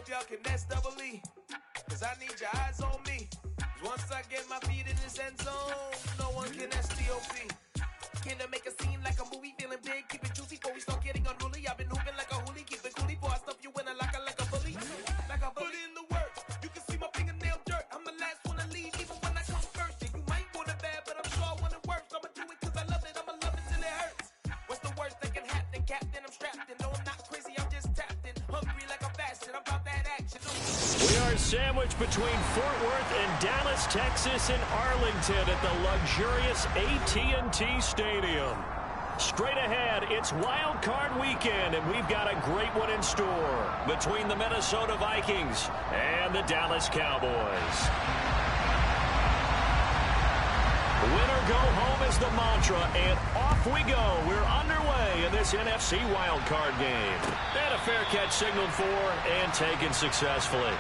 y'all can nest double E. Cause I need your eyes on me. Cause once I get my feet in this end zone, no one can STOP. Can I make a scene like a movie? Feeling big, keep it juicy before we start getting unruly. I've been hooping like a hoolie, keep it coolie before I stuff you in a locker like a bully. Like a bully in the work. You can see my fingernail dirt. I'm the last one to leave, even when I come first. And you might want it bad, but I'm sure I want it worse. I'ma do it cause I love it, I'ma love it till it hurts. What's the worst that can happen? Captain, I'm strapped in. No, I'm not crazy, I'm just tapped in. Hungry like I'm fasting, I'm about that action. We are sandwiched between Fort Worth and Dallas, Texas, and Arlington at the luxurious AT&T Stadium. Straight ahead, it's Wild Card Weekend, and we've got a great one in store between the Minnesota Vikings and the Dallas Cowboys. Win or go home is the mantra, and off we go. We're underway in this NFC Wild Card game. And a fair catch signaled for and taken successfully.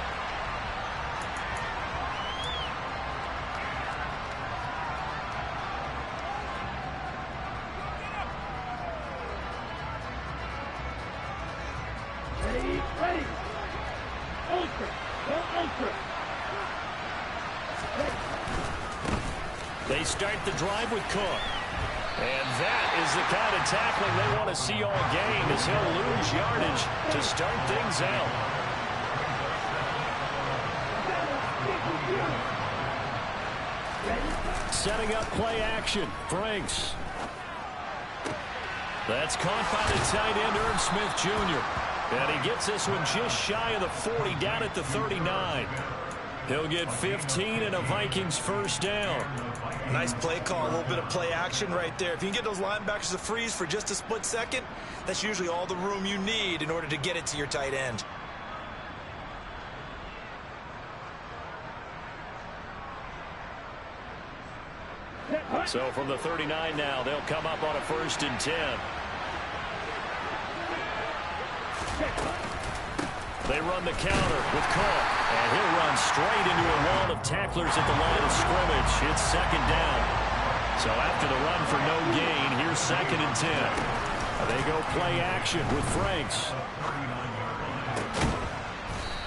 Ready. Ultra. Go ultra. They start the drive with Cook. And that is the kind of tackling they want to see all game, as he'll lose yardage to start things out. Setting up play action. Franks. That's caught by the tight end, Irv Smith Jr. And he gets this one just shy of the 40, down at the 39. He'll get 15 and a Vikings first down. Nice play call, a little bit of play action right there. If you can get those linebackers to freeze for just a split second, that's usually all the room you need in order to get it to your tight end. So from the 39 now, they'll come up on a 1st and 10. They run the counter with Cook, and he'll run straight into a wall of tacklers at the line of scrimmage. It's 2nd down. So after the run for no gain, here's 2nd and 10. They go play action with Franks.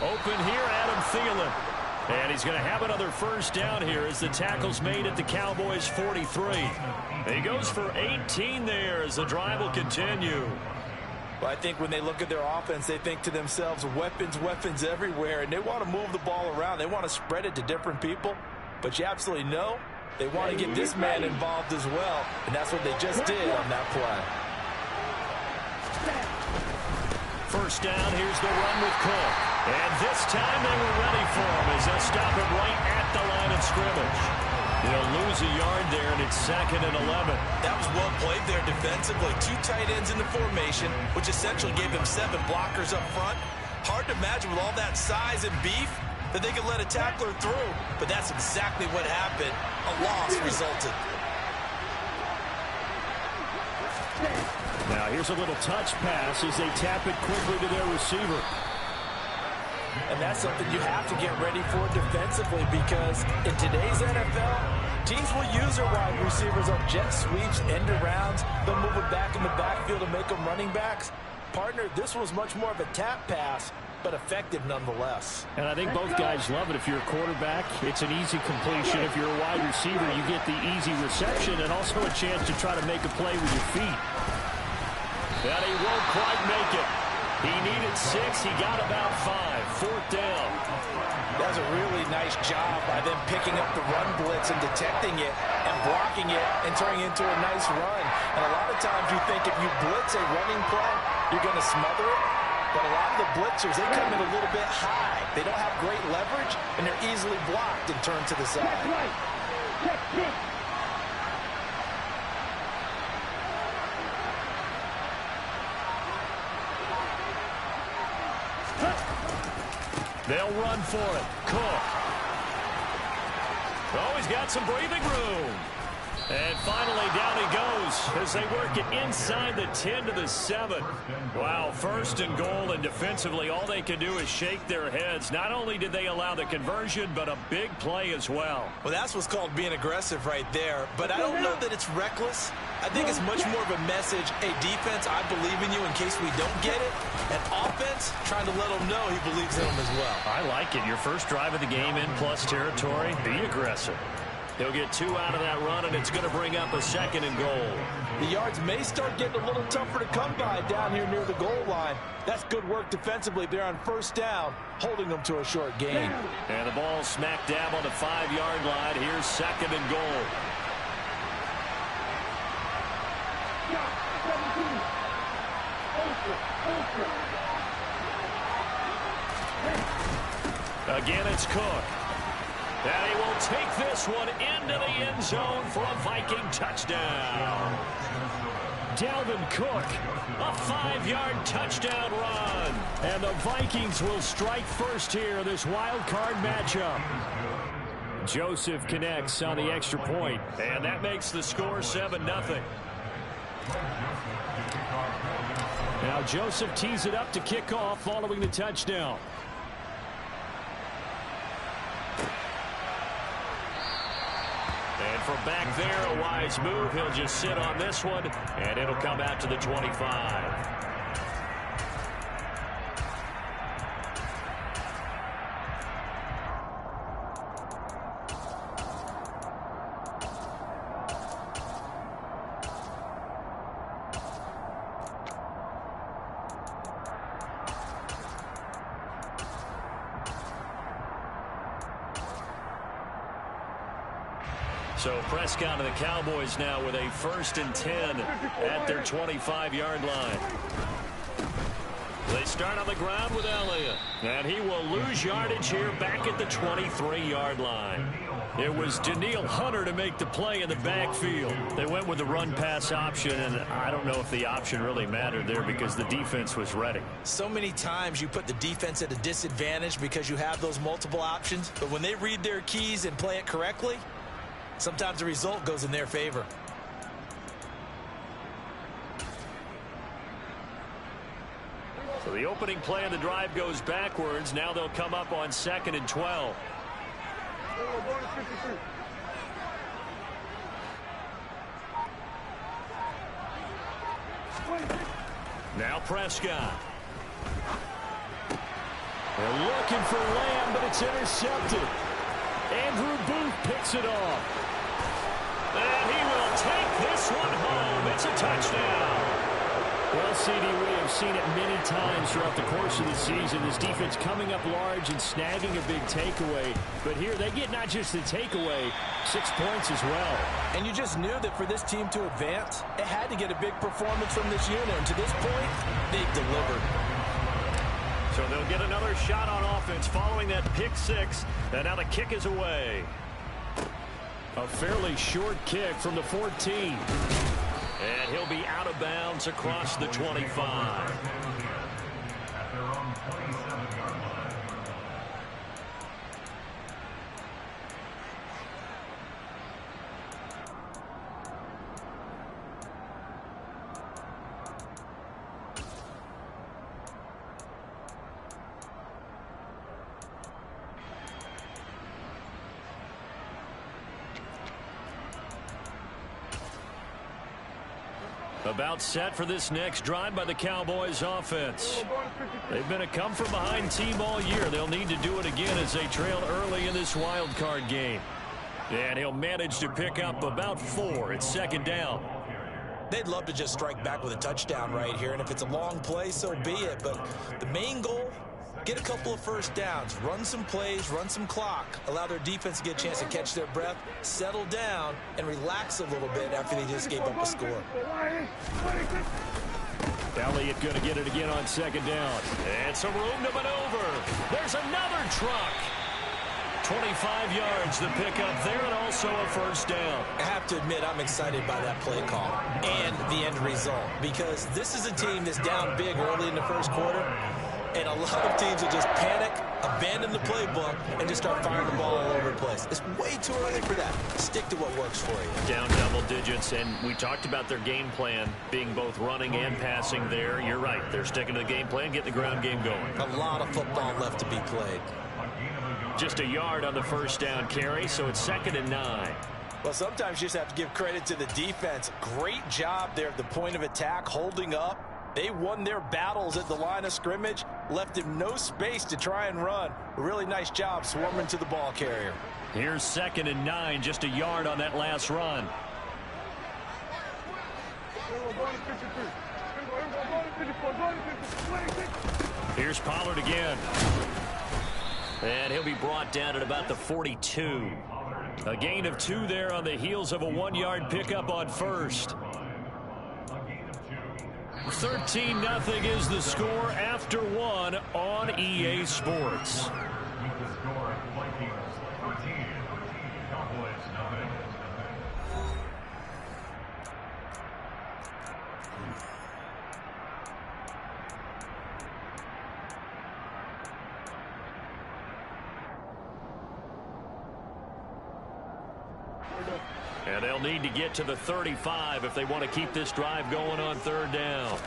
Open here, Adam Thielen. And he's going to have another first down here as the tackle's made at the Cowboys' 43. He goes for 18 there as the drive will continue. Well, I think when they look at their offense, they think to themselves, weapons, weapons everywhere, and they want to move the ball around. They want to spread it to different people, but you absolutely know they want to get this man involved as well, and that's what they just did on that play. First down, here's the run with Cook. And this time they were ready for him as they'll stop him right at the line of scrimmage. He'll lose a yard there, and it's 2nd and 11. That was well played there defensively. 2 tight ends in the formation, which essentially gave him 7 blockers up front. Hard to imagine with all that size and beef that they could let a tackler through, but that's exactly what happened. A loss resulted. Now here's a little touch pass as they tap it quickly to their receiver. And that's something you have to get ready for defensively, because in today's NFL, teams will use their wide receivers on jet sweeps, end arounds. They'll move it back in the backfield to make them running backs. Partner, this was much more of a tap pass, but effective nonetheless. And I think both guys love it. If you're a quarterback, it's an easy completion. If you're a wide receiver, you get the easy reception and also a chance to try to make a play with your feet. And he won't quite make it. He needed 6. He got about 5. 4th down. That was a really nice job by them picking up the run blitz and detecting it and blocking it and turning it into a nice run. And a lot of times you think if you blitz a running play, you're going to smother it. But a lot of the blitzers, they come in a little bit high. They don't have great leverage, and they're easily blocked and turned to the side. That's right. Check this. They'll run for it. Cook. Oh, he's got some breathing room. And finally, down he goes as they work it inside the 10 to the 7. Wow, first and goal, and defensively, all they can do is shake their heads. Not only did they allow the conversion, but a big play as well. Well, that's what's called being aggressive right there. But I don't know that it's reckless. I think it's much more of a message, hey, defense, I believe in you in case we don't get it. And offense, trying to let them know he believes in them as well. I like it. Your first drive of the game in plus territory, be aggressive. He'll get 2 out of that run, and it's going to bring up a 2nd and goal. The yards may start getting a little tougher to come by down here near the goal line. That's good work defensively there on first down, holding them to a short gain. And the ball smack dab on the 5-yard line. Here's 2nd and goal. Again, it's Cook. And he will take this one into the end zone for a Viking touchdown. Dalvin Cook, a 5-yard touchdown run. And the Vikings will strike first here in this wild card matchup. Joseph connects on the extra point, and that makes the score 7-0. Now Joseph tees it up to kick off following the touchdown. And from back there, a wise move. He'll just sit on this one, and it'll come out to the 25. So Prescott and the Cowboys now with a 1st and 10 at their 25-yard line. They start on the ground with Elliott, and he will lose yardage here back at the 23-yard line. It was Danielle Hunter to make the play in the backfield. They went with the run-pass option, and I don't know if the option really mattered there because the defense was ready. So many times you put the defense at a disadvantage because you have those multiple options, but when they read their keys and play it correctly, sometimes the result goes in their favor. So the opening play of the drive goes backwards. Now they'll come up on 2nd and 12. Now Prescott. They're looking for Lamb, but it's intercepted. Andrew Booth picks it off. And he will take this one home. It's a touchdown. Well, CD, we have seen it many times throughout the course of the season. This defense coming up large and snagging a big takeaway. But here they get not just the takeaway, 6 points as well. And you just knew that for this team to advance, it had to get a big performance from this unit. And to this point, they've delivered. So they'll get another shot on offense following that pick 6. And now the kick is away. A fairly short kick from the 14. And he'll be out of bounds across the 25. About set for this next drive by the Cowboys offense. They've been a come-from-behind team all year. They'll need to do it again as they trail early in this wild card game. And he'll manage to pick up about 4. It's 2nd down. They'd love to just strike back with a touchdown right here, and if it's a long play, so be it. But the main goal, get a couple of first downs, run some plays, run some clock, allow their defense to get a chance to catch their breath, settle down, and relax a little bit after they just gave up a score. Elliott going to get it again on 2nd down. And some room to maneuver. There's another truck. 25 yards the pickup there, and also a 1st down. I have to admit, I'm excited by that play call and the end result, because this is a team that's down big early in the 1st quarter. And a lot of teams will just panic, abandon the playbook and just start firing the ball all over the place. It's way too early for that. Stick to what works for you. Down double digits, and we talked about their game plan being both running and passing there. You're right. They're sticking to the game plan, getting the ground game going. A lot of football left to be played. Just a yard on the first down carry, so it's 2nd and 9. Well, sometimes you just have to give credit to the defense. Great job there at the point of attack, holding up. They won their battles at the line of scrimmage, left him no space to try and run. A really nice job swarming to the ball carrier. Here's 2nd and 9, just a yard on that last run. Here's Pollard again. And he'll be brought down at about the 42. A gain of 2 there on the heels of a 1-yard pickup on first. 13-0 is the score after 1 on EA Sports. And they'll need to get to the 35 if they want to keep this drive going on 3rd down.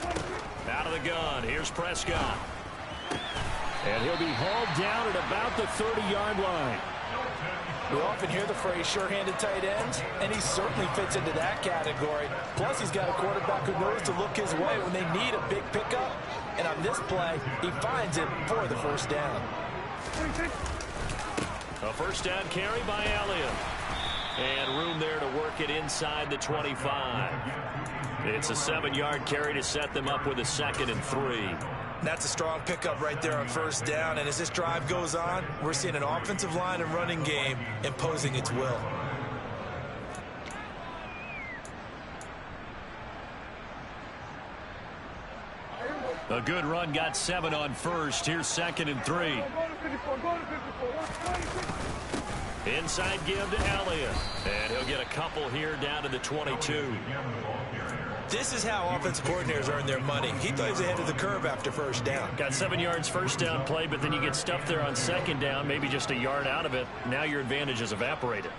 Out of the gun, here's Prescott. And he'll be hauled down at about the 30-yard line. We often hear the phrase sure-handed tight ends, and he certainly fits into that category. Plus, he's got a quarterback who knows to look his way when they need a big pickup. And on this play, he finds it for the first down. A first down carry by Elliott. And room there to work it inside the 25. It's a 7-yard carry to set them up with a 2nd and 3. That's a strong pickup right there on first down. And as this drive goes on, we're seeing an offensive line and running game imposing its will. A good run got 7 on first. Here's 2nd and 3. Inside give to Elliott. And he'll get a couple here down to the 22. This is how offensive coordinators earn their money. He thought he was ahead of the curve after first down. Got 7 yards first down play, but then you get stuffed there on 2nd down, maybe just a yard out of it. Now your advantage is evaporated.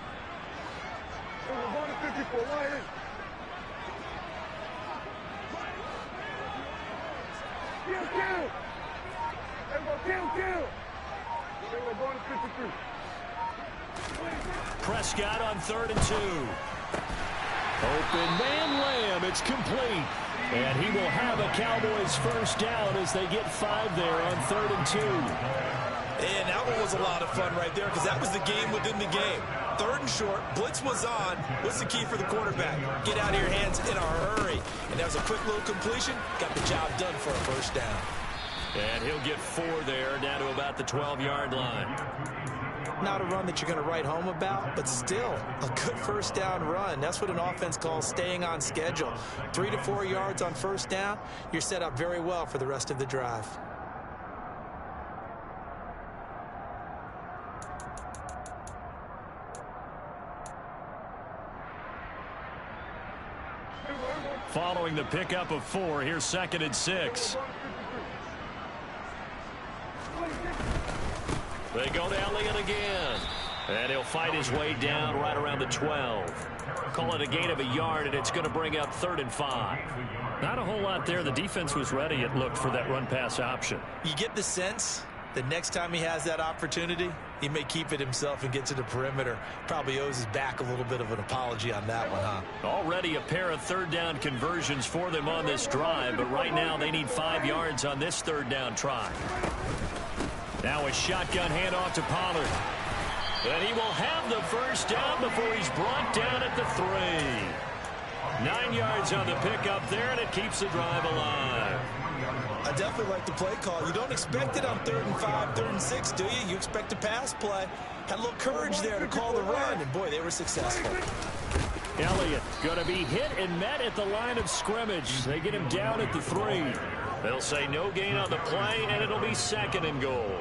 Prescott on 3rd and 2. Open man Lamb. It's complete. And he will have a Cowboys first down as they get 5 there on 3rd and 2. And that one was a lot of fun right there because that was the game within the game. 3rd and short. Blitz was on. What's the key for the quarterback? Get out of your hands in a hurry. And that was a quick little completion. Got the job done for a first down. And he'll get 4 there down to about the 12-yard line. Not a run that you're going to write home about, but still a good first down run. That's what an offense calls staying on schedule. 3 to 4 yards on first down. You're set up very well for the rest of the drive. Following the pickup of 4, here's 2nd and 6. They go to Elliott again. And he'll fight his way down right around the 12. Call it a gain of a yard, and it's going to bring up 3rd and 5. Not a whole lot there. The defense was ready, it looked, for that run-pass option. You get the sense that next time he has that opportunity, he may keep it himself and get to the perimeter. Probably owes his back a little bit of an apology on that one, huh? Already a pair of 3rd down conversions for them on this drive, but right now they need 5 yards on this 3rd down try. Now a shotgun handoff to Pollard. And he will have the first down before he's brought down at the 3. 9 yards on the pickup there, and it keeps the drive alive. I definitely like the play call. You don't expect it on 3rd and 5, 3rd and 6, do you? You expect a pass play. Had a little courage there to call the run, and boy, they were successful. Elliott going to be hit and met at the line of scrimmage. They get him down at the 3. They'll say no gain on the play, and it'll be 2nd and goal.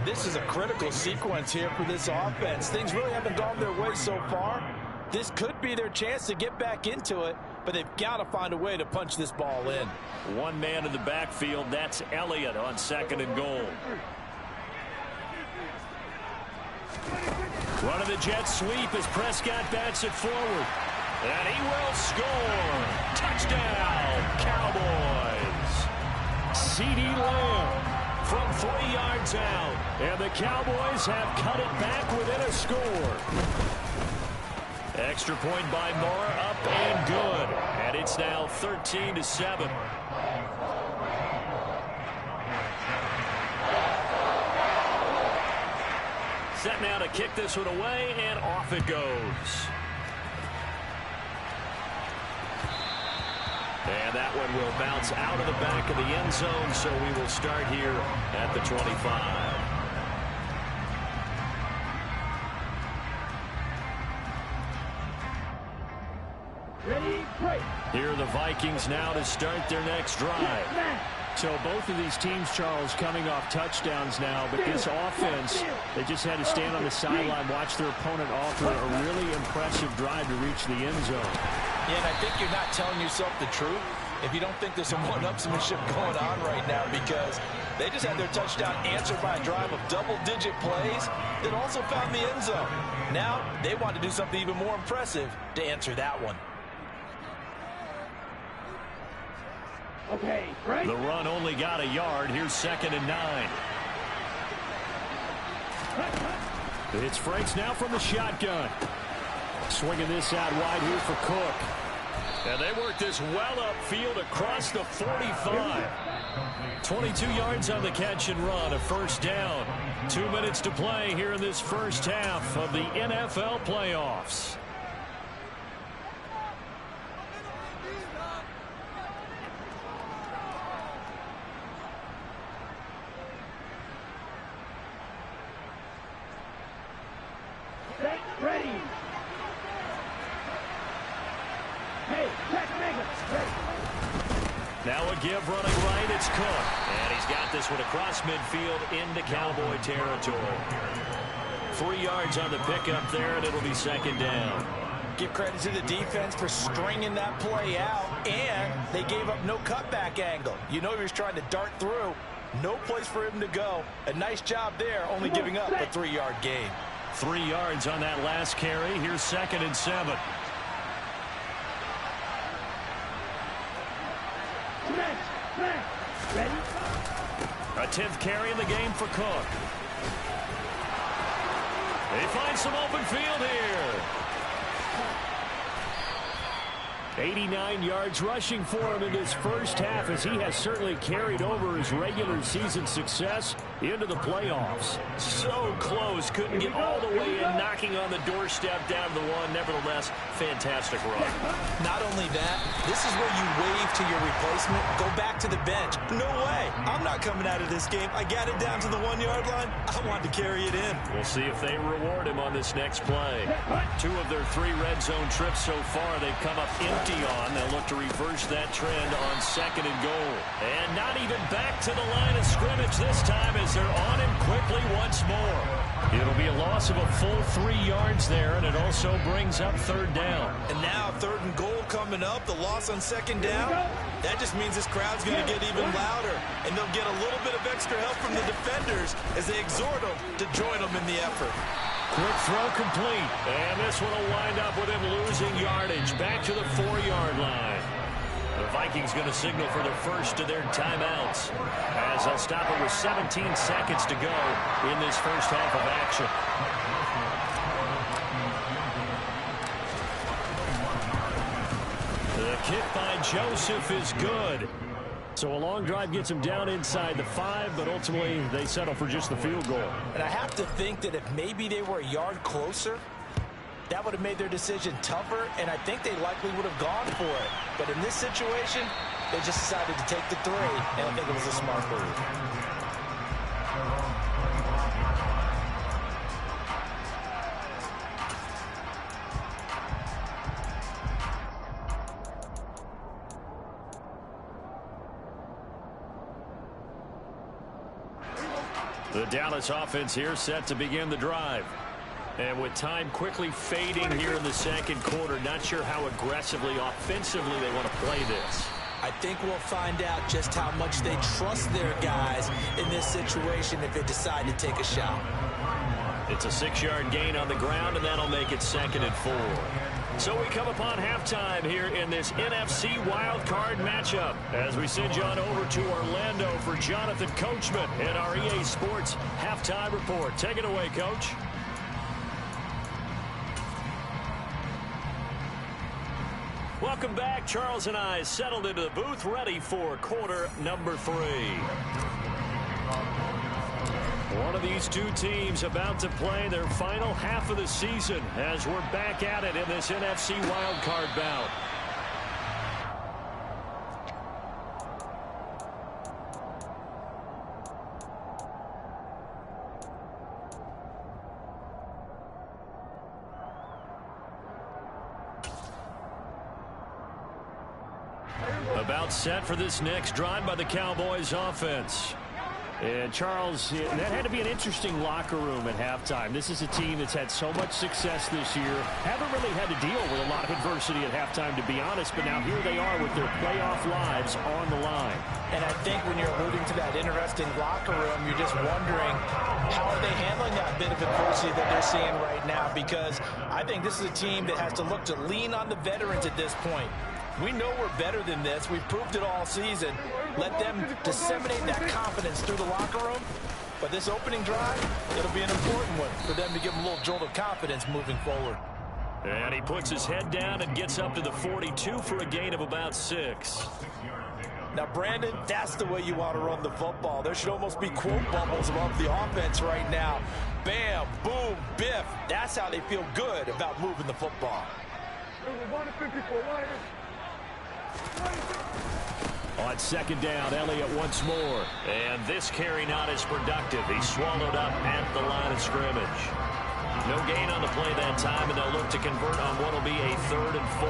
This is a critical sequence here for this offense. Things really haven't gone their way so far. This could be their chance to get back into it, but they've got to find a way to punch this ball in. One man in the backfield, that's Elliott on 2nd and goal. Running the jet sweep as Prescott bats it forward. And he will score. Touchdown, Cowboys. CeeDee Lamb from 3 yards out. And the Cowboys have cut it back within a score. Extra point by Moore, up and good. And it's now 13-7. Set now to kick this one away, and off it goes. And that one will bounce out of the back of the end zone, so we will start here at the 25. Ready, break. Here are the Vikings now to start their next drive. So both of these teams, Charles, coming off touchdowns now, but this offense, they just had to stand on the sideline, watch their opponent offer a really impressive drive to reach the end zone. Yeah, and I think you're not telling yourself the truth if you don't think there's some one-upsmanship going on right now, because they just had their touchdown answered by a drive of double-digit plays that also found the end zone. Now they want to do something even more impressive to answer that one. Okay, right. The run only got a yard. Here's 2nd and 9. It's Franks now from the shotgun. Swinging this out wide here for Cook. And they work this well upfield across the 45. 22 yards on the catch and run, a first down. 2 minutes to play here in this first half of the NFL playoffs. Ready. Hey, check, Megan. Now a give running right, it's Cook. And he's got this one across midfield into Cowboy territory. 3 yards on the pickup there, and it'll be 2nd down. Give credit to the defense for stringing that play out, and they gave up no cutback angle. You know he was trying to dart through. No place for him to go. A nice job there, only giving up a 3-yard gain. 3 yards on that last carry. Here's 2nd and 7. Ready. A 10th carry in the game for Cook. He finds some open field here. 89 yards rushing for him in his first half, as he has certainly carried over his regular season success into the playoffs. So close, couldn't get all the way in, knocking on the doorstep down to the one. Nevertheless, fantastic run. Not only that, this is where you wave to your replacement, go back to the bench. No way, I'm not coming out of this game. I got it down to the 1-yard line. I want to carry it in. We'll see if they reward him on this next play. 2 of their 3 red zone trips so far, they've come up empty on. They'll look to reverse that trend on 2nd and goal. And not even back to the line of scrimmage this time, as they're on him quickly once more. It'll be a loss of a full 3 yards there, and it also brings up 3rd down. And now 3rd and goal coming up, the loss on 2nd down. That just means this crowd's going to get even louder, and they'll get a little bit of extra help from the defenders as they exhort them to join them in the effort. Quick throw complete, and this one will wind up with him losing yardage back to the 4-yard line. The Vikings going to signal for the first of their timeouts, as they'll stop it with 17 seconds to go in this first half of action. The kick by Joseph is good. So a long drive gets him down inside the 5, but ultimately they settle for just the field goal. And I have to think that if maybe they were a yard closer, that would have made their decision tougher, and I think they likely would have gone for it. But in this situation, they just decided to take the 3, and I think it was a smart move. The Dallas offense here set to begin the drive. And with time quickly fading here in the 2nd quarter, not sure how aggressively, offensively they want to play this. I think we'll find out just how much they trust their guys in this situation if they decide to take a shot. It's a 6-yard gain on the ground, and that'll make it 2nd and 4. So we come upon halftime here in this NFC wildcard matchup as we send you on over to Orlando for Jonathan Coachman in our EA Sports Halftime Report. Take it away, Coach. Welcome back. Charles and I settled into the booth, ready for quarter number 3. One of these two teams about to play their final half of the season as we're back at it in this NFC wildcard bout. About set for this next drive by the Cowboys offense. And Charles, that had to be an interesting locker room at halftime. This is a team that's had so much success this year. Haven't really had to deal with a lot of adversity at halftime, to be honest. But now here they are with their playoff lives on the line. And I think when you're alluding to that interesting locker room, you're just wondering how are they handling that bit of adversity that they're seeing right now? Because I think this is a team that has to look to lean on the veterans at this point. We know we're better than this. We've proved it all season. Let them disseminate that confidence through the locker room. But this opening drive, it'll be an important one for them to give them a little jolt of confidence moving forward. And he puts his head down and gets up to the 42 for a gain of about 6. Now, Brandon, that's the way you want to run the football. There should almost be quote bubbles above the offense right now. Bam, boom, biff. That's how they feel good about moving the football. On 2nd down, Elliott once more. And this carry not as productive. He's swallowed up at the line of scrimmage. No gain on the play that time, and they'll look to convert on what will be a 3rd and 4.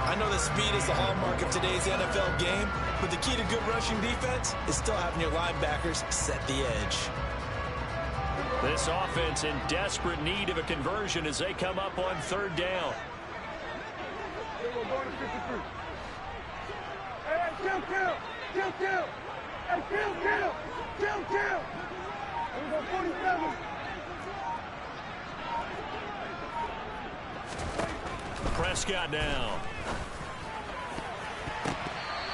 I know that speed is the hallmark of today's NFL game, but the key to good rushing defense is still having your linebackers set the edge. This offense in desperate need of a conversion as they come up on 3rd down. Prescott now.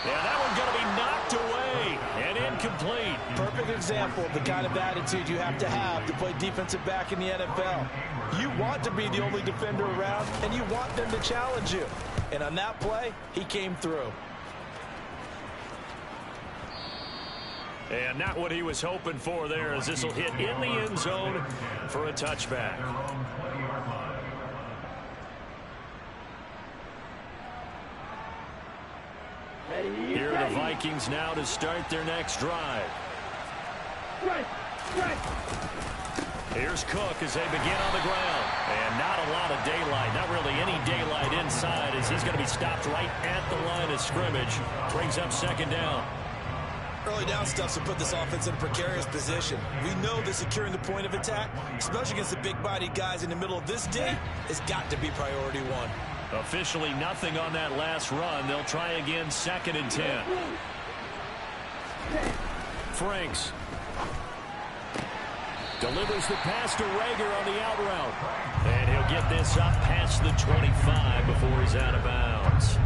Yeah, that one's going to be knocked away and incomplete. Perfect example of the kind of attitude you have to play defensive back in the NFL. You want to be the only defender around, and you want them to challenge you. And on that play, he came through. And not what he was hoping for there, as this will hit in the end zone for a touchback. Here are the Vikings now to start their next drive. Here's Cook as they begin on the ground. And not a lot of daylight, not really any daylight inside, as he's going to be stopped right at the line of scrimmage. Brings up 2nd down. Early down stuff to put this offense in a precarious position. We know that securing the point of attack, especially against the big-bodied guys in the middle of this day, has got to be priority 1. Officially nothing on that last run. They'll try again, 2nd and 10. Franks delivers the pass to Rager on the out route. And he'll get this up past the 25 before he's out of bounds.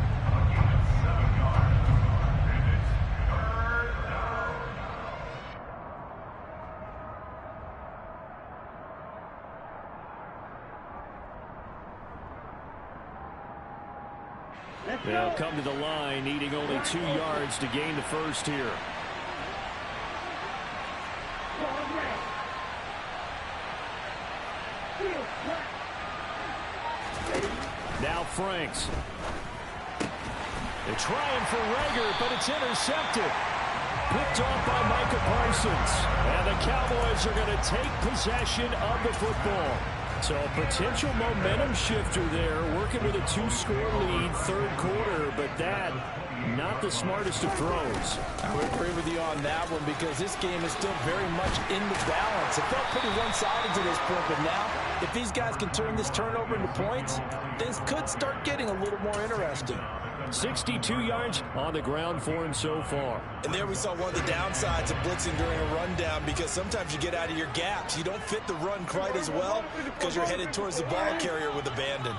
They'll come to the line, needing only 2 yards to gain the first here. Now Franks. They're trying for Rager, but it's intercepted. Picked off by Micah Parsons. And the Cowboys are going to take possession of the football. So a potential momentum shifter there, working with a 2-score lead, 3rd quarter, but that, not the smartest of throws. I would agree with you on that one because this game is still very much in the balance. It felt pretty one-sided to this point, but now, if these guys can turn this turnover into points, things could start getting a little more interesting. 62 yards on the ground for him so far. And there we saw one of the downsides of blitzing during a rundown, because sometimes you get out of your gaps. You don't fit the run quite as well because you're headed towards the ball carrier with abandon.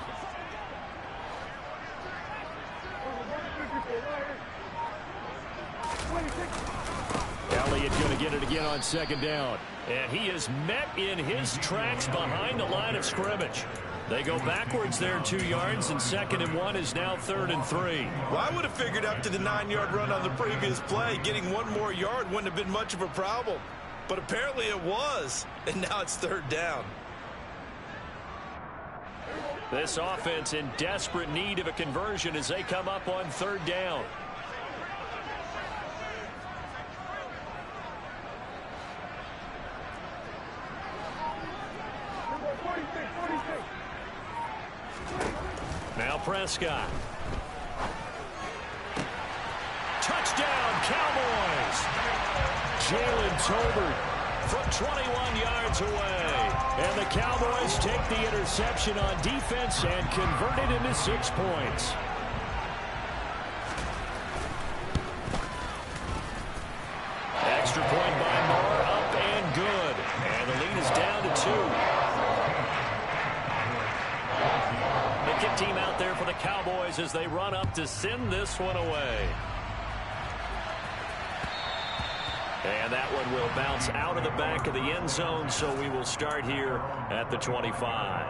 Elliott going to get it again on second down. And he is met in his tracks behind the line of scrimmage. They go backwards there 2 yards, and 2nd and 1 is now 3rd and 3. Well, I would have figured after the 9-yard run on the previous play, getting 1 more yard wouldn't have been much of a problem. But apparently it was, and now it's 3rd down. This offense in desperate need of a conversion as they come up on 3rd down. Now Prescott. Touchdown, Cowboys. Jalen Tolbert from 21 yards away. And the Cowboys take the interception on defense and convert it into 6 points. Extra point by Moore, up and good. And the lead is down to 2. Kick team out there for the Cowboys as they run up to send this one away. And that one will bounce out of the back of the end zone, so we will start here at the 25.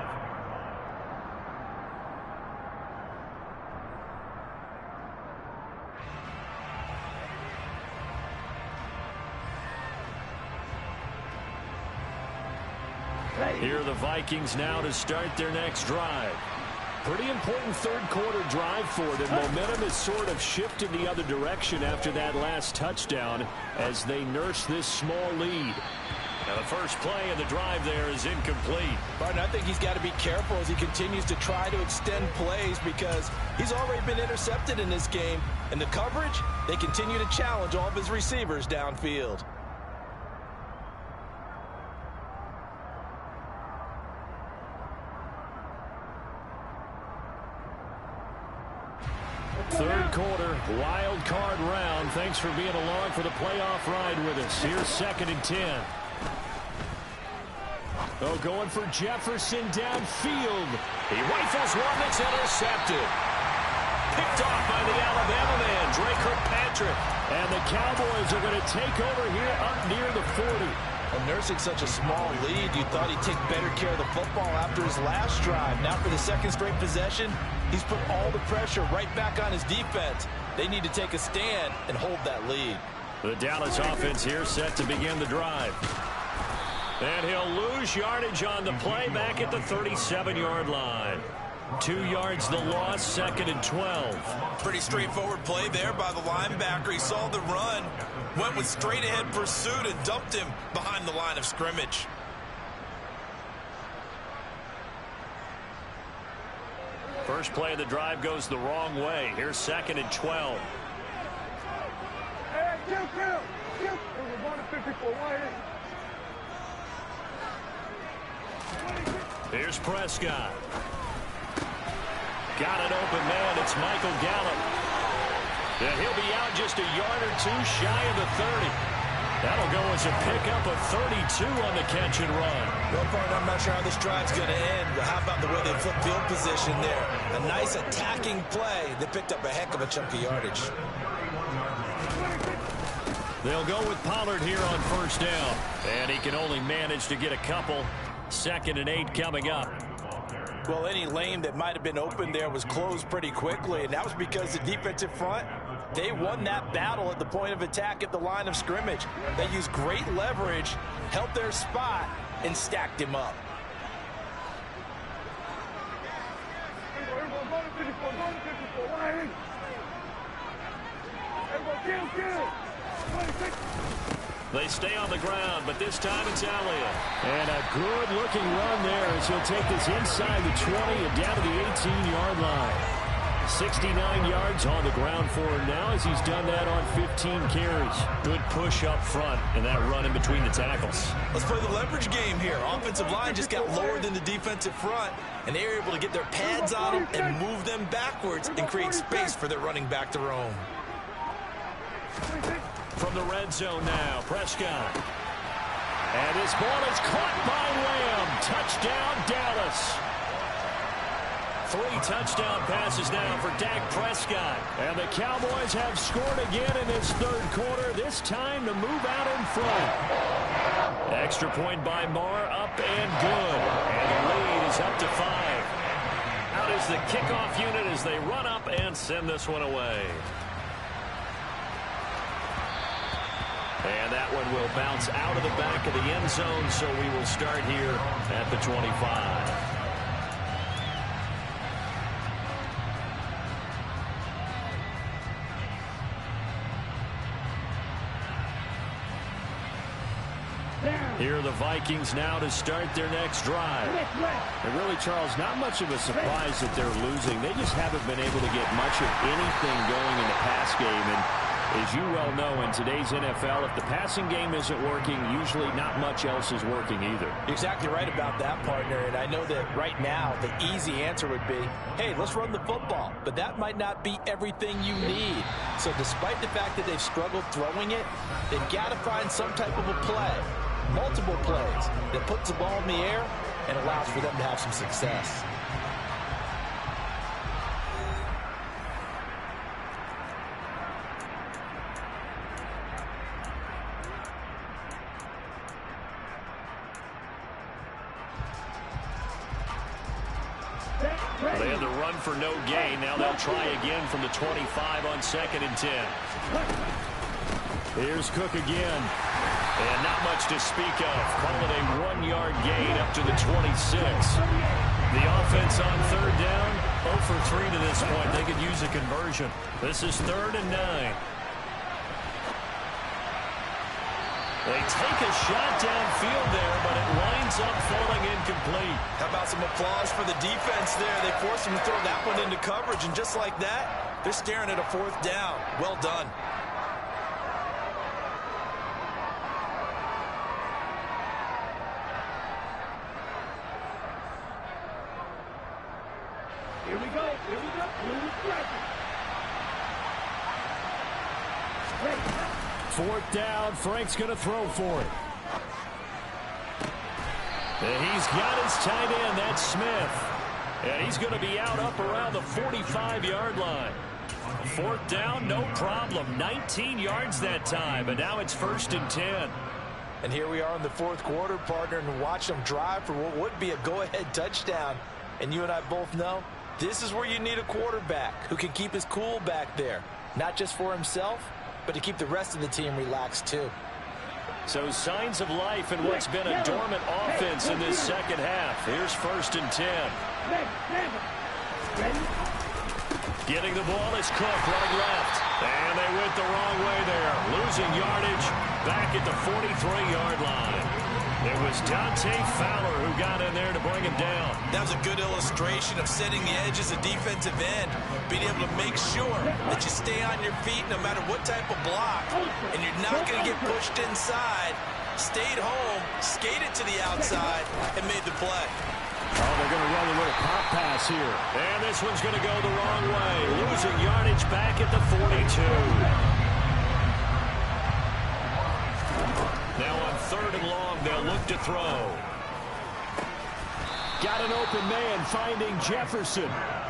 Here are the Vikings now to start their next drive. Pretty important 3rd quarter drive for them. Momentum has sort of shifted the other direction after that last touchdown as they nurse this small lead. Now the first play of the drive there is incomplete. Martin, I think he's got to be careful as he continues to try to extend plays, because he's already been intercepted in this game. And the coverage, they continue to challenge all of his receivers downfield. Third quarter, wild card round. Thanks for being along for the playoff ride with us. Here's 2nd and 10. Oh, going for Jefferson downfield. He rifles one that's intercepted. Picked off by the Alabama man, Dre Kirkpatrick. And the Cowboys are going to take over here up near the 40. Well, nursing such a small lead, you thought he'd take better care of the football after his last drive. Now for the 2nd straight possession, he's put all the pressure right back on his defense. They need to take a stand and hold that lead. The Dallas offense here set to begin the drive. And he'll lose yardage on the play back at the 37-yard line. 2 yards the loss, 2nd and 12. Pretty straightforward play there by the linebacker. He saw the run, went with straight-ahead pursuit, and dumped him behind the line of scrimmage. First play of the drive goes the wrong way. Here's 2nd and 12. Hey, kill. Here's Prescott. Got an open man. It's Michael Gallup. And he'll be out just a yard or 2 shy of the 30. That'll go as a pickup of 32 on the catch and run. Well, partner, I'm not sure how this drive's going to end, but how about the way they flip field position there? A nice attacking play. They picked up a heck of a chunk of yardage. They'll go with Pollard here on 1st down. And he can only manage to get a couple. 2nd and 8 coming up. Well, any lane that might have been open there was closed pretty quickly, and that was because the defensive front, they won that battle at the point of attack at the line of scrimmage. They used great leverage, held their spot, and stacked him up. They stay on the ground, but this time it's Elliott. And a good-looking run there as he'll take this inside the 20 and down to the 18-yard line. 69 yards on the ground for him now as he's done that on 15 carries. Good push up front and that run in between the tackles. Let's play the leverage game here. Offensive line just got lower than the defensive front, and they were able to get their pads on them and move them backwards and create space for their running back to roam. From the red zone now, Prescott. And his ball is caught by Lamb. Touchdown, Dallas. 3 touchdown passes now for Dak Prescott. And the Cowboys have scored again in this third quarter, this time to move out in front. Extra point by Marr, up and good. And the lead is up to 5. Out is the kickoff unit as they run up and send this one away. And that one will bounce out of the back of the end zone, so we will start here at the 25. Here are the Vikings now to start their next drive. And really, Charles, not much of a surprise that they're losing. They just haven't been able to get much of anything going in the pass game. And as you well know, in today's NFL, if the passing game isn't working, usually not much else is working either. You're exactly right about that, partner. And I know that right now the easy answer would be, hey, let's run the football. But that might not be everything you need. So despite the fact that they've struggled throwing it, they've got to find some type of a play. Multiple plays that puts the ball in the air and allows for them to have some success. They had the run for no gain. Now they'll try again from the 25 on 2nd and 10. Here's Cook again. And not much to speak of. Call it a 1-yard gain up to the 26. The offense on 3rd down, 0 for 3 to this point. They could use a conversion. This is 3rd and 9. They take a shot downfield there, but it winds up falling incomplete. How about some applause for the defense there? They forced them to throw that one into coverage, and just like that, they're staring at a 4th down. Well done. Here we go. Here we go. Ready. 4th down. Frank's going to throw for it. And he's got his tight end. That's Smith. And he's going to be out up around the 45-yard line. 4th down, no problem. 19 yards that time. And now it's 1st and 10. And here we are in the 4th quarter, partner, and watch them drive for what would be a go-ahead touchdown. And you and I both know this is where you need a quarterback who can keep his cool back there. Not just for himself, but to keep the rest of the team relaxed too. So signs of life in what's been a dormant offense in this second half. Here's 1st and 10. Getting the ball is Cook running left. And they went the wrong way there. Losing yardage back at the 43-yard line. It was Dante Fowler who got in there to bring him down. That was a good illustration of setting the edge as a defensive end, being able to make sure that you stay on your feet no matter what type of block, and you're not going to get pushed inside. Stayed home, skated to the outside, and made the play. Oh, they're going to run a little pop pass here. And this one's going to go the wrong way. Losing yardage back at the 42. Now on 3rd and long, they'll look to throw. Got an open man finding Jefferson.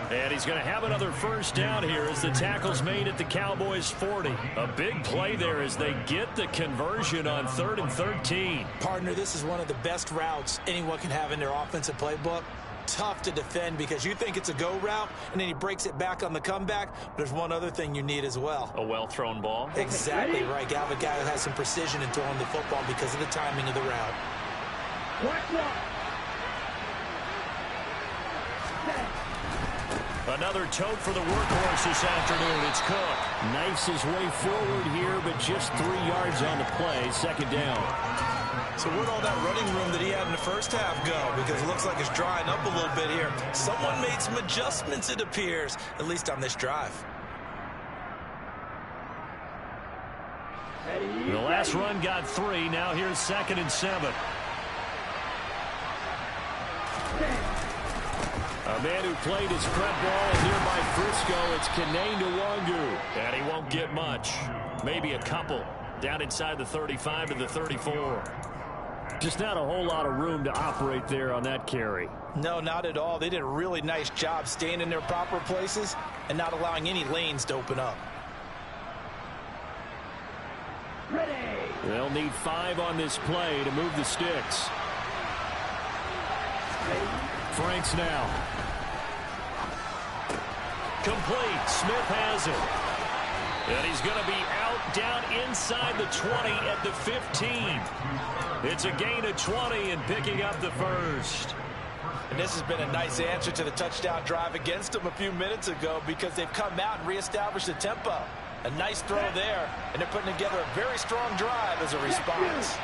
And he's going to have another 1st down here as the tackle's made at the Cowboys' 40. A big play there as they get the conversion on 3rd and 13. Partner, this is one of the best routes anyone can have in their offensive playbook. Tough to defend because you think it's a go route, and then he breaks it back on the comeback. There's one other thing you need as well. A well-thrown ball. Exactly right. You have a guy who has some precision in throwing the football because of the timing of the route. Another tote for the workhorse this afternoon. It's Cook. Knifes his way forward here, but just 3 yards on the play. 2nd down. So where'd all that running room that he had in the first half go? Because it looks like it's drying up a little bit here. Someone made some adjustments, it appears, at least on this drive. The last run got 3. Now here's 2nd and 7. A man who played his prep ball in nearby Frisco, it's Kene Nwangu. And he won't get much. Maybe a couple. Down inside the 35 to the 34. Just not a whole lot of room to operate there on that carry. No, not at all. They did a really nice job staying in their proper places and not allowing any lanes to open up. Ready. They'll need 5 on this play to move the sticks. Franks now. Complete. Smith has it. And he's going to be out down inside the 20 at the 15. It's a gain of 20 and picking up the first. And this has been a nice answer to the touchdown drive against them a few minutes ago because they've come out and reestablished the tempo. A nice throw there, and they're putting together a very strong drive as a response.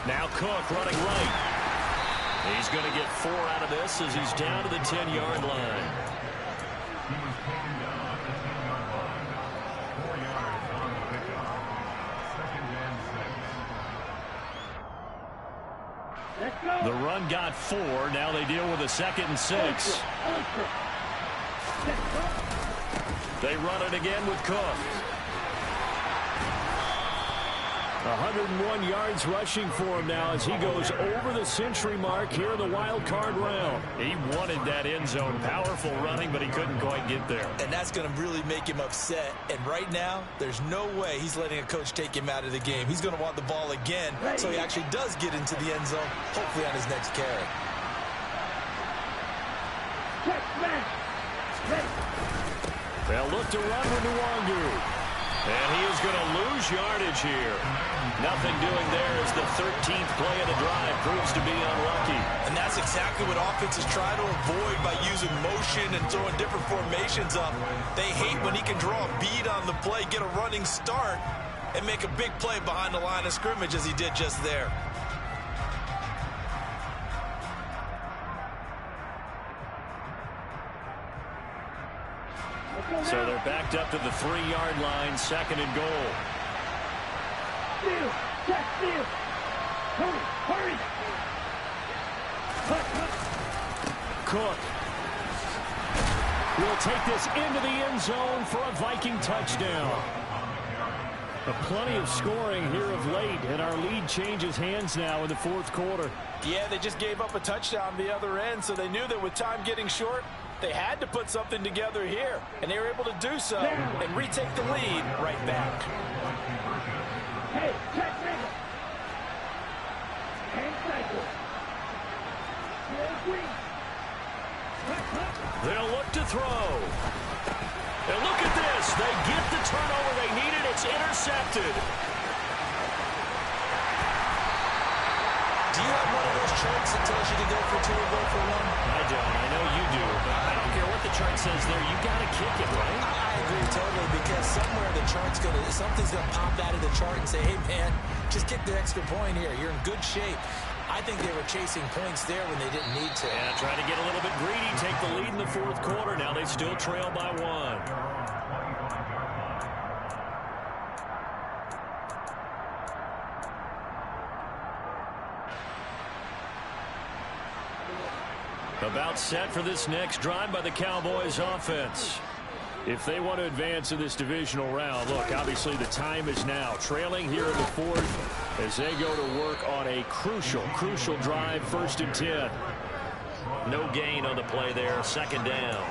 Now Cook running right. He's going to get 4 out of this as he's down to the 10-yard line. The run got 4. Now they deal with a 2nd and 6. They run it again with Cook. 101 yards rushing for him now as he goes over the century mark here in the wild card round. He wanted that end zone. Powerful running, but he couldn't quite get there. And that's going to really make him upset. And right now, there's no way he's letting a coach take him out of the game. He's going to want the ball again, so he actually does get into the end zone, hopefully on his next carry. They'll look to run with Nwangu. And he is going to lose yardage here. Nothing doing there as the 13th play of the drive proves to be unlucky. And that's exactly what offenses try to avoid by using motion and throwing different formations up. They hate when he can draw a bead on the play, get a running start, and make a big play behind the line of scrimmage as he did just there. So they're backed up to the 3-yard line, 2nd and goal. Steal. Jack, steal. Hurry. Cook will take this into the end zone for a Viking touchdown. Plenty of scoring here of late, and our lead changes hands now in the 4th quarter. Yeah, they just gave up a touchdown on the other end, so they knew that with time getting short, they had to put something together here, and they were able to do so and retake the lead right back. Hey, check it. Hand cycle. They'll look to throw. And look at this. They get the turnover they needed. It's intercepted. Do you have one of those charts that tells you to go for 2 or go for 1? I don't. I know you do. But I don't care what the chart says there. You got to kick it, right? I agree totally, because somewhere the chart's something's gonna pop out of the chart and say, hey man, just kick the extra point here. You're in good shape. I think they were chasing points there when they didn't need to. Yeah, trying to get a little bit greedy, take the lead in the 4th quarter. Now they still trail by 1. About set for this next drive by the Cowboys offense. If they want to advance in this divisional round, look, obviously the time is now. Trailing here in the 4th as they go to work on a crucial drive, 1st and 10. No gain on the play there, 2nd down.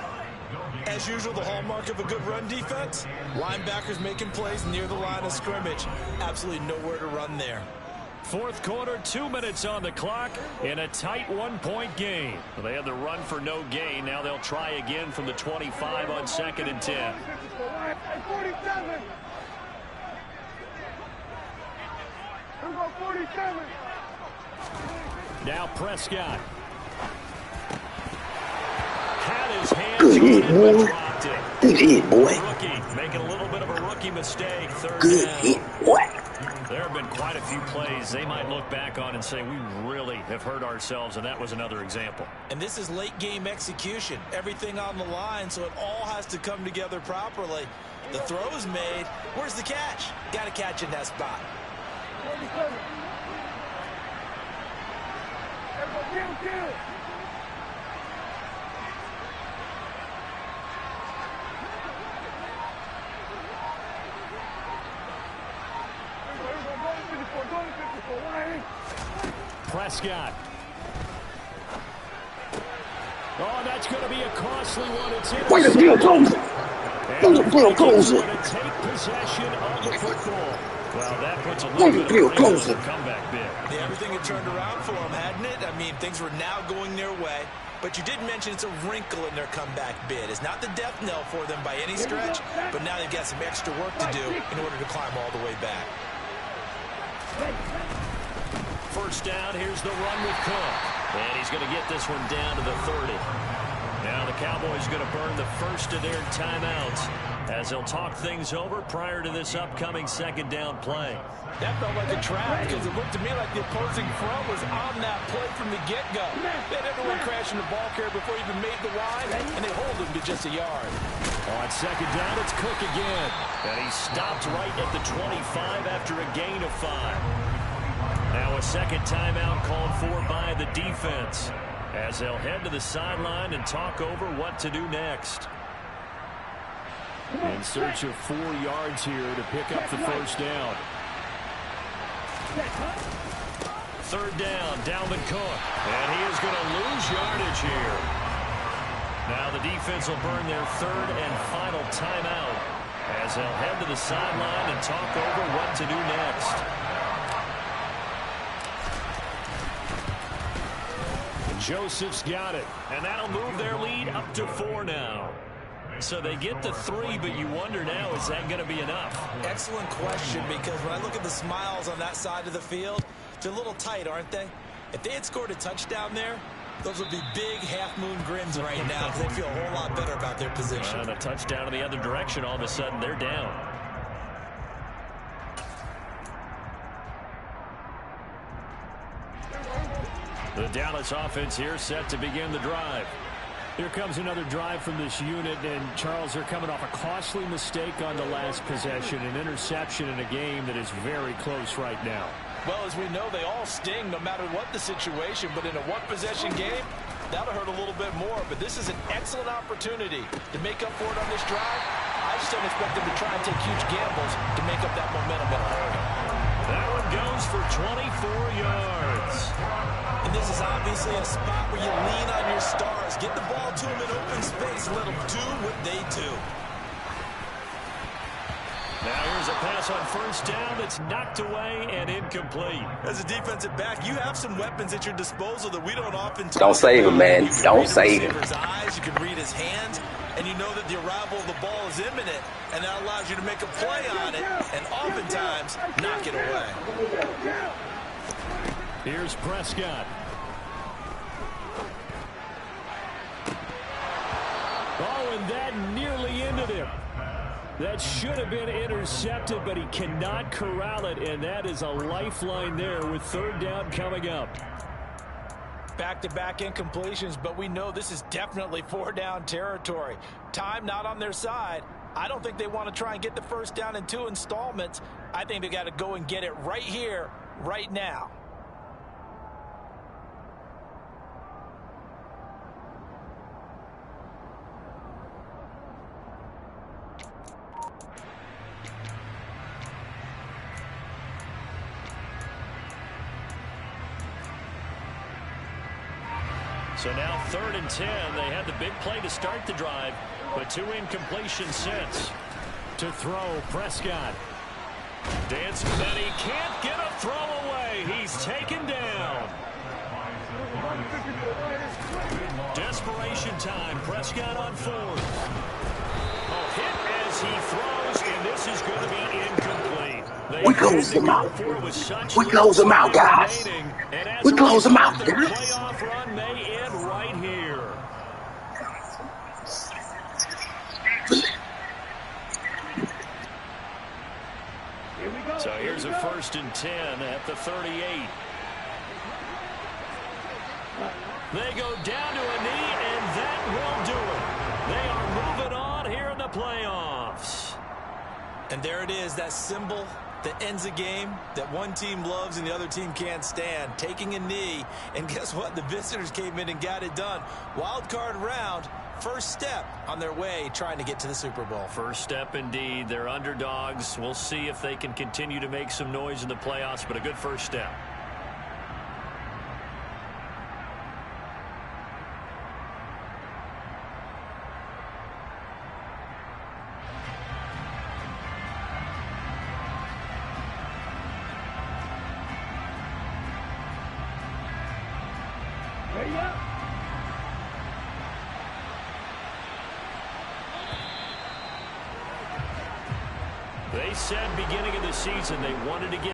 As usual, the hallmark of a good run defense, linebackers making plays near the line of scrimmage. Absolutely nowhere to run there. 4th quarter, 2 minutes on the clock in a tight 1-point game. They had the run for no gain. Now they'll try again from the 25 on 2nd and 10. 47. 47. Now Prescott. Had his hands on it, but dropped it. Good hit, boy. Rookie making a little bit of a rookie mistake. Third Good down. hit, boy. There have been quite a few plays they might look back on and say, we really have hurt ourselves, and that was another example. And this is late-game execution. Everything on the line, so it all has to come together properly. The throw is made. Where's the catch? Got to catch in that spot. Prescott. Oh, that's going to be a costly one. It's Why the field closer? Why the field closer? Take possession of the football. Well, that puts a Why the little bit field of pressure closer? on the comeback bid. Yeah, everything had turned around for them, hadn't it? I mean, things were now going their way. But you did mention it's a wrinkle in their comeback bid. It's not the death knell for them by any stretch, but now they've got some extra work to do in order to climb all the way back. First down, here's the run with Cook. And he's going to get this one down to the 30. Now the Cowboys going to burn the first of their timeouts as they'll talk things over prior to this upcoming second down play. That felt like a trap because it looked to me like the opposing front was on that play from the get-go. They had everyone crashing the ball carrier before he even made the line, and they hold him to just a yard. On second down, it's Cook again. And he stopped right at the 25 after a gain of 5. Now a second timeout called for by the defense as they'll head to the sideline and talk over what to do next. In search of 4 yards here to pick up the first down. Third down, Dalvin Cook. And he is going to lose yardage here. Now the defense will burn their third and final timeout as they'll head to the sideline and talk over what to do next. Joseph's got it, and that'll move their lead up to 4 now. So they get to 3, but you wonder now, is that going to be enough? Excellent question, because when I look at the smiles on that side of the field, they're a little tight, aren't they? If they had scored a touchdown there, those would be big half-moon grins right now because they feel a whole lot better about their position. And a touchdown in the other direction, all of a sudden they're down. The Dallas offense here set to begin the drive. Here comes another drive from this unit, and Charles, they're coming off a costly mistake on the last possession, an interception in a game that is very close right now. Well, as we know, they all sting no matter what the situation, but in a one-possession game, that'll hurt a little bit more. But this is an excellent opportunity to make up for it on this drive. I just don't expect them to try and take huge gambles to make up that momentum in a hurry. That one goes for 24 yards. And this is obviously a spot where you lean on your stars. Get the ball to them in open space. Let them do what they do. Now here's a pass on first down that's knocked away and incomplete. As a defensive back, you have some weapons at your disposal that we don't often talk Don't save him, man. Don't save him. His eyes, you can read his hands, and you know that the arrival of the ball is imminent, and that allows you to make a play on it, and oftentimes knock it away. Here's Prescott. Oh, and that nearly ended him. That should have been intercepted, but he cannot corral it, and that is a lifeline there with third down coming up. Back-to-back incompletions, but we know this is definitely 4-down territory. Time not on their side. I don't think they want to try and get the first down in 2 installments. I think they got to go and get it right here, right now. So now 3rd and 10. They had the big play to start the drive, but 2 incompletions since. To throw, Prescott. Dancing, and he can't get a throw away. He's taken down. Desperation time. Prescott on 4th. Oh, hit as he throws, and this is going to be incomplete. We close them out. We close them out, guys. We close them out, guys. Playoff run may end right here. 1st and 10 at the 38. They go down to a knee, and that will do it. They are moving on here in the playoffs. And there it is, that symbol that ends a game that one team loves and the other team can't stand, taking a knee. And guess what? The visitors came in and got it done. Wild card round, first step on their way trying to get to the Super Bowl. First step indeed. They're underdogs. We'll see if they can continue to make some noise in the playoffs, but a good first step. Ready up. They said beginning of the season they wanted to get